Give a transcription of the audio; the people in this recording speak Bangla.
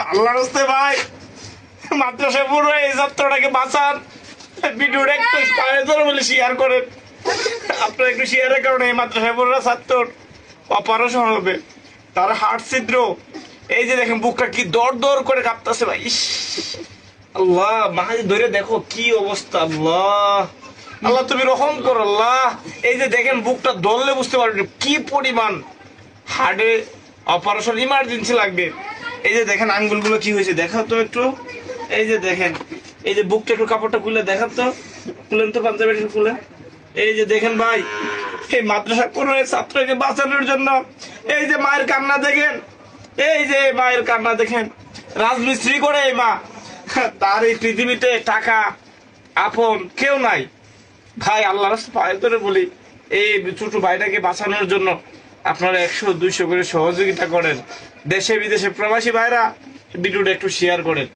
আল্লাহর হস্তে ভাই, মাদ্রাসা পুরো এই ছাত্রটাকে বাঁচান। ভিডিওটা একটু পায়ে ধরে বলে শেয়ার করেন। আপনারা একটু শেয়ারের কারণে এই মাদ্রাসা পুরো ছাত্রর অপারেশন হবে, তার হার্ট ছিদ্র। এই যে দেখেন বুকটা কি দর দর করে কাঁপতেছে ভাই। ইস আল্লাহ, মাঝে ধরে দেখো কি অবস্থা। আল্লাহ আল্লাহ তুমি রহম করো আল্লাহ। এই যে দেখেন বুকটা ধরলে বুঝতে পারবেন কি পরিমাণ হার্টে অপারেশন ইমার্জেন্সি লাগবে। এই যে দেখেন আঙ্গুলগুলো কি হয়েছে দেখাও তো একটু। এই যে দেখেন, এই যে বুকটা একটু কাপড়টা খুলে দেখান তো, খুলেন তো পাঞ্জাবিটা একটু খুলে। এই যে দেখেন ভাই, এই মাদ্রাসা কোনো ছাত্রকে বাঁচানোর জন্য এই যে মায়ের কান্না দেখেন, এই যে মায়ের কান্না দেখেন। রাজমিস্ত্রি করে এই মা, তার এই পৃথিবীতে টাকা আপন কেউ নাই ভাই। আল্লাহর পায়ে ধরে বলি, এই ছোট ভাইটাকে বাঁচানোর জন্য আপনারা 100-200 করে সহযোগিতা করেন। দেশে বিদেশে প্রবাসী ভাইরা ভিডিওটা একটু শেয়ার করেন।